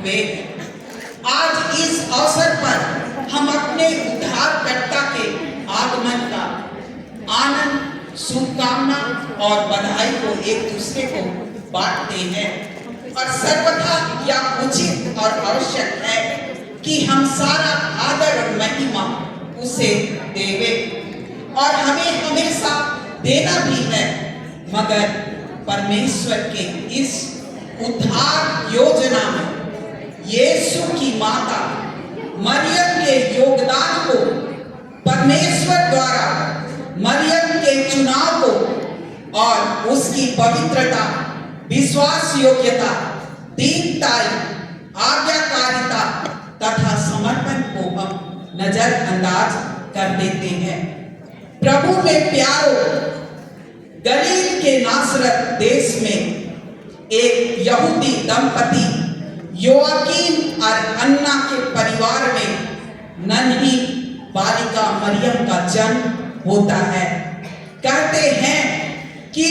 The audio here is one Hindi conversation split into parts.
हुए हैं। आज इस अवसर पर हम अपने उद्धारकर्ता के आगमन का आनंद, शुभकामना और बधाई को एक दूसरे को बांटते हैं और सर्वथा यह उचित और आवश्यक है कि हम सारा आदर और महिमा उसे देवे और हमें हमेशा देना भी है। मगर परमेश्वर के इस उद्धार योजना में यीशु की माता मरियम के योगदान को, परमेश्वर द्वारा मरियम के चुनाव को और उसकी पवित्रता, विश्वास योग्यता, दीनता, आज्ञाकारिता तथा समर्पण को हम नजरअंदाज कर देते हैं। प्रभु में प्यारो, गलील के नासरत देश में एक यहूदी दंपति योआकीम और अन्ना के परिवार में नन्ही बालिका मरियम का जन्म होता है। कहते हैं कि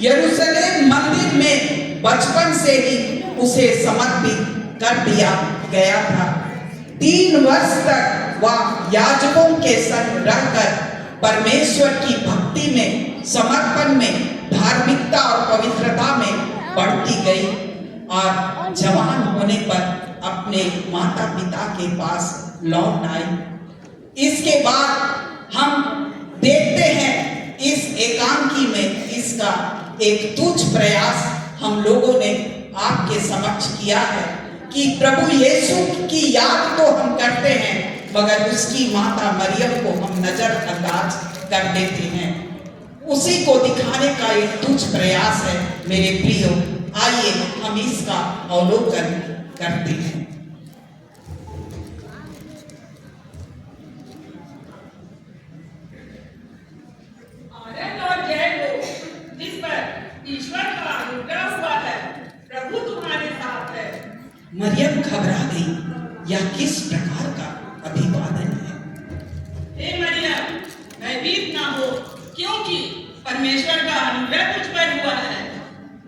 यरूशलेम मंदिर में बचपन से ही उसे समर्पित कर दिया गया था। 3 वर्ष तक वह याजकों के संग रहकर परमेश्वर की भक्ति में, समर्पण में, धार्मिकता और पवित्रता में बढ़ती गई और जवान होने पर अपने माता पिता के पास लौट आई। इसके बाद हम देखते हैं इस एकांकी में इसका एक तुच्छ प्रयास हम लोगों ने आपके समक्ष किया है कि प्रभु यीशु की याद तो हम करते हैं मगर उसकी माता मरियम को हम नजरअंदाज कर देते हैं। उसी को दिखाने का एक तुच्छ प्रयास है मेरे प्रियो। आइए हम इसका अवलोकन करते हैं। आनंद और जय हो जिस पर ईश्वर का अनुग्रह हुआ है, प्रभु तुम्हारे साथ है। मरियम घबरा गई, यह किस प्रकार का अभिवादन है? हे मरियम, भयभीत ना हो, क्योंकि परमेश्वर का अनुग्रह तुझ पर हुआ है।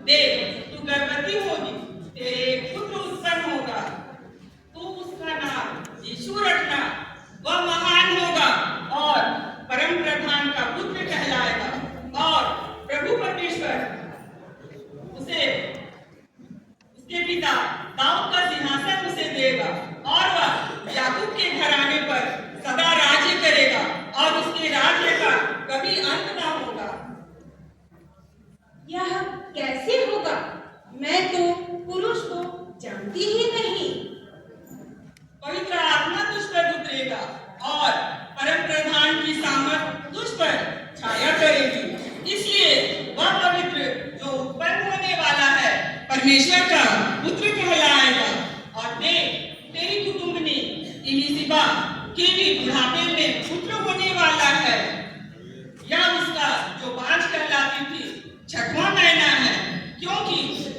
देख, तू गर्भवती होगी, तेरे एक पुत्र उत्पन्न होगा, तू उसका नाम यीशु रखना। वह महान होगा और परम प्रधान का पुत्र कहलाएगा और प्रभु परमेश्वर उसे उसके पिता दाऊद का सिंहासन उसे देगा और वह याकूब के घराने पर सदा राज्य करेगा और उसके राज्य का कभी अंत ना होगा। यह कैसे होगा? मैं तो पुरुष को जानती ही नहीं। पवित्र आत्मा तुझ पर उतरेगा और परम प्रधान की सामर्थ तुझ पर छाया करेगी। इसलिए वह पवित्र जो उत्पन्न होने वाला है परमेश्वर का पुत्र कहलाएगा। और देख, तेरी कुटुंबनी इलिशिबा के भी बुढ़ापे में पुत्र होने वाला है। यह उसका जो बांझ कहलाती थी 6वां महीना है, क्योंकि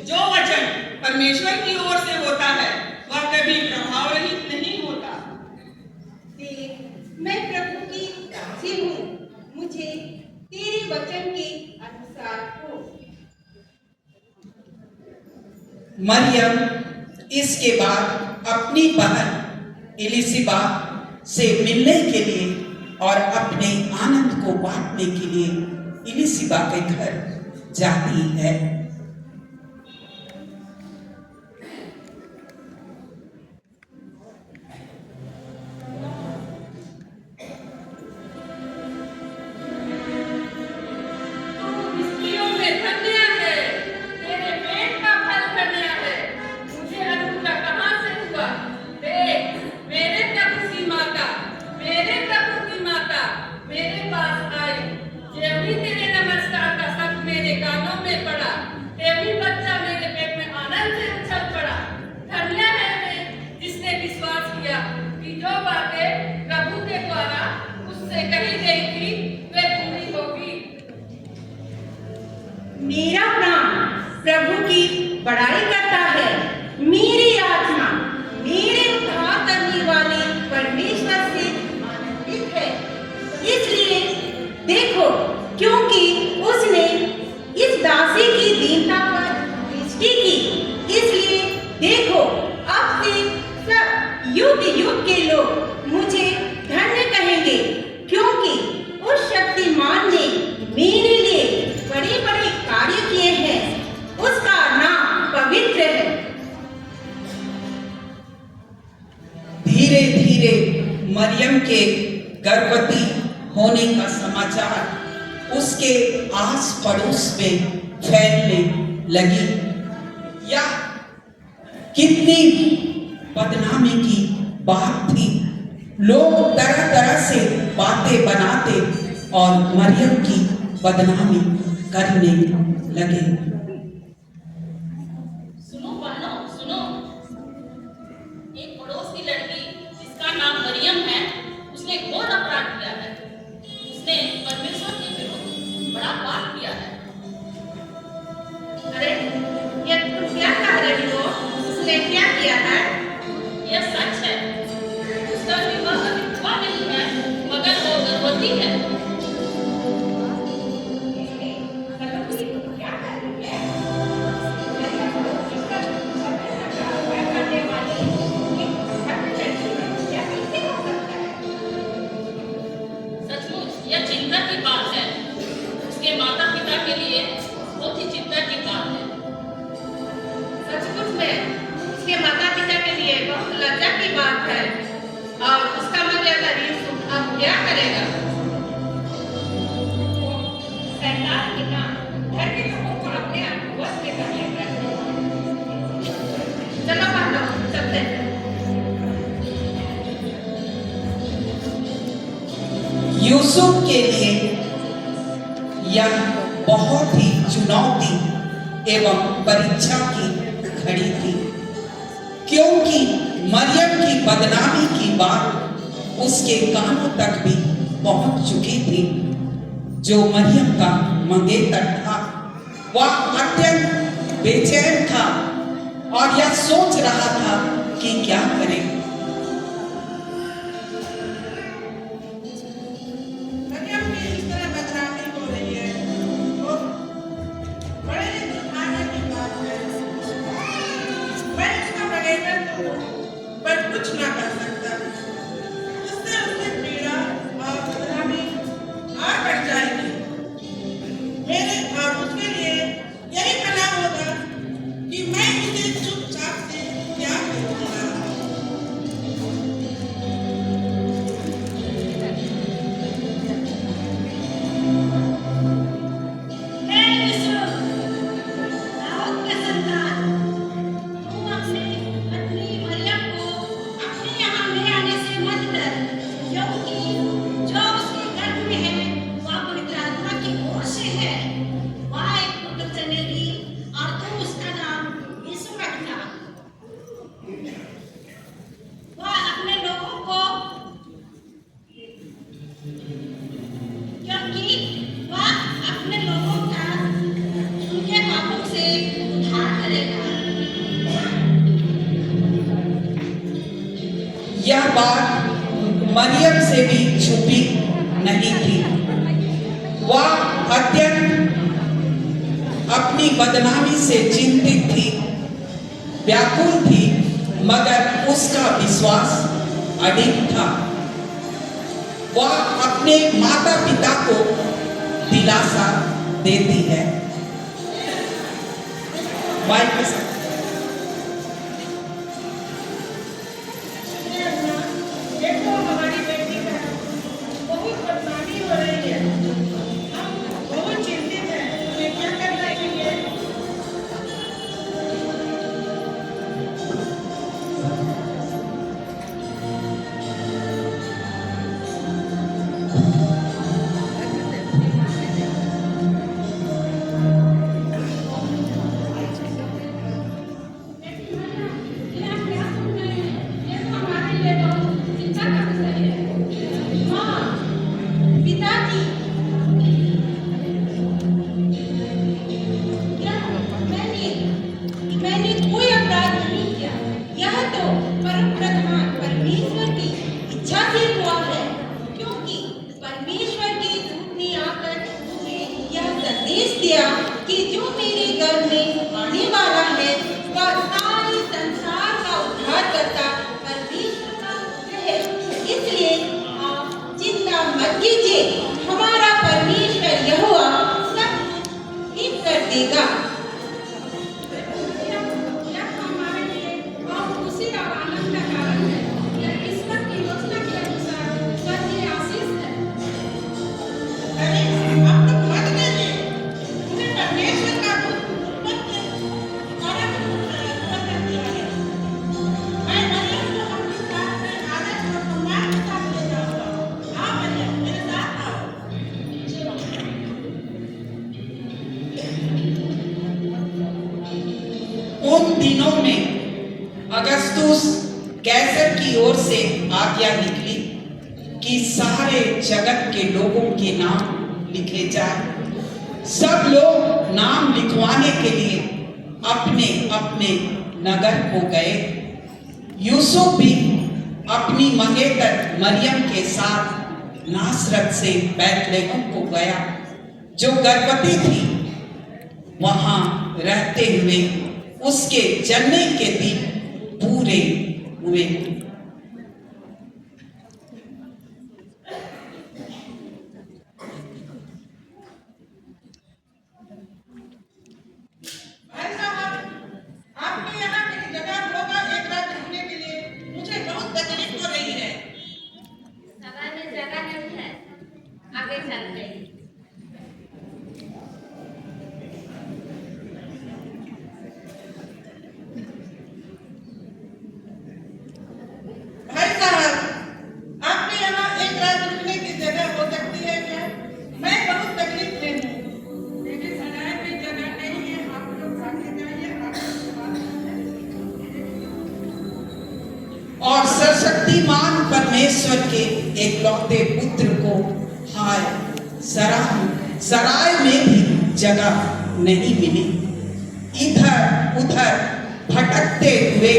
जो वचन परमेश्वर की ओर से होता है वह कभी प्रभाव रहित नहीं होता। देख, मैं प्रभु की दासी हूँ, मुझे तेरे वचन के अनुसार हो। मरियम इसके बाद अपनी बहन इलिशिबा से मिलने के लिए और अपने आनंद को बांटने के लिए इलिशिबा के घर जाती है। मेरे पास आई, जब भी तेरे नमस्कार का शब्द मेरे कानों में पड़ा, युग युग के लोग मुझे धन्य कहेंगे, क्योंकि उस शक्तिमान ने मेरे लिए बड़े बड़े कार्य किए हैं। उसका नाम पवित्र है। धीरे धीरे मरियम के गर्भवती होने का समाचार उसके आस पड़ोस में फैलने लगी। यह कितनी बदनामी की बात थी। लोग तरह तरह से बातें बनाते और मरियम की बदनामी करने लगे। सुनो बहनों, सुनो। एक पड़ोस की लड़की जिसका नाम मरियम है, उसने घोर अपराध किया है। उसने परमेश्वर के विरुद्ध बड़ा पाप किया है। अरे, ये तुम क्या कह रही हो? उसने क्या किया है? यह सच है। उसका विवाह अभी हुआ नहीं है, मगर वो गर्भवती है। सचमुच यह चिंता की बात है। उसके माता पिता के लिए बहुत ही चिंता की बात है। सचमुच में उसके माता पिता के लिए बहुत लज्जा की बात है। और उसका मन अगर यीशु अब क्या करेगा? सरकार के काम घर के लोगों को अपने आप को बस में करने लगते हैं। चलो बहनों, चलते हैं। यूसुफ के लिए यह बहुत ही चुनौती एवं परीक्षा की घड़ी थी, क्योंकि मरियम की बदनामी की बात उसके कानों तक भी पहुंच चुकी थी। जो मरियम का मंगेतर था, वह अत्यंत बेचैन था और यह सोच रहा था कि क्या करे। मरियम की इस तरह बदनामी हो रही है, वो बड़े ही दुर्भाग्य की बात है। मैं इसका मंगेतर तो हूँ, पर कुछ ना कर सकता। इससे उसकी पीड़ा और बदनामी और बढ़ जाएगी। मेरे और उसके लिए यही भला होगा कि मैं उसे चुपचाप से त्याग दूंगा। यह बात मरियम से भी छुपी नहीं थी। वह अत्यंत अपनी बदनामी से चिंतित थी, व्याकुल थी, मगर उसका विश्वास अडिग था। वह अपने माता पिता को दिलासा देती है। माइक के साथ देखो, हमारी बेटी का बहुत बदनामी हो रही है। हम बहुत चिंतित हैं। हमें क्या करना चाहिए? अगस्तुस कैसर की ओर से आज्ञा निकली कि सारे जगत के लोगों के नाम लिखे जाए। सब लोग नाम लिखवाने के लिए अपने अपने नगर को गए। यूसुफ भी अपनी मंगेतर मरियम के साथ नासरत से बैतलहम को गया, जो गर्भवती थी। वहां रहते हुए उसके जन्म के दिन पूरे हुए। भाई साहब, आपके यहाँ मेरी जगह होगा एक रात रहने के लिए। मुझे बहुत तकलीफ हो रही है। सभा में जगह नहीं है, आगे चलते हैं। भाई साहब, आपके यहाँ एक रात रुकने की जगह हो सकती है क्या? मैं बहुत तकलीफ में हूँ। मेरे सराय में जगह नहीं है, आप लोग आगे जाइए। और सर्वशक्तिमान परमेश्वर के एकलौते पुत्र को हाय सराय में भी जगह नहीं मिली। इधर उधर भटकते हुए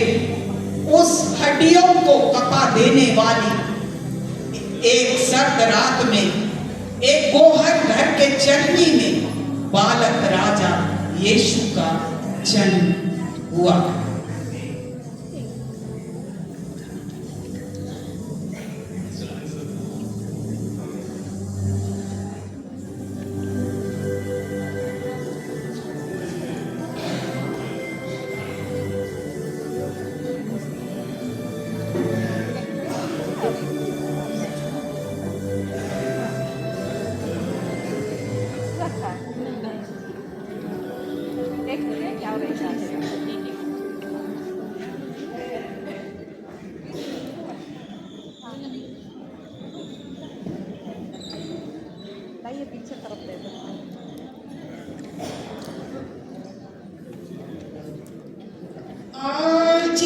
उस हड्डियों को कपा देने वाली एक सर्द रात में एक गोहर घर के चरनी में बालक राजा यीशु का जन्म हुआ। आज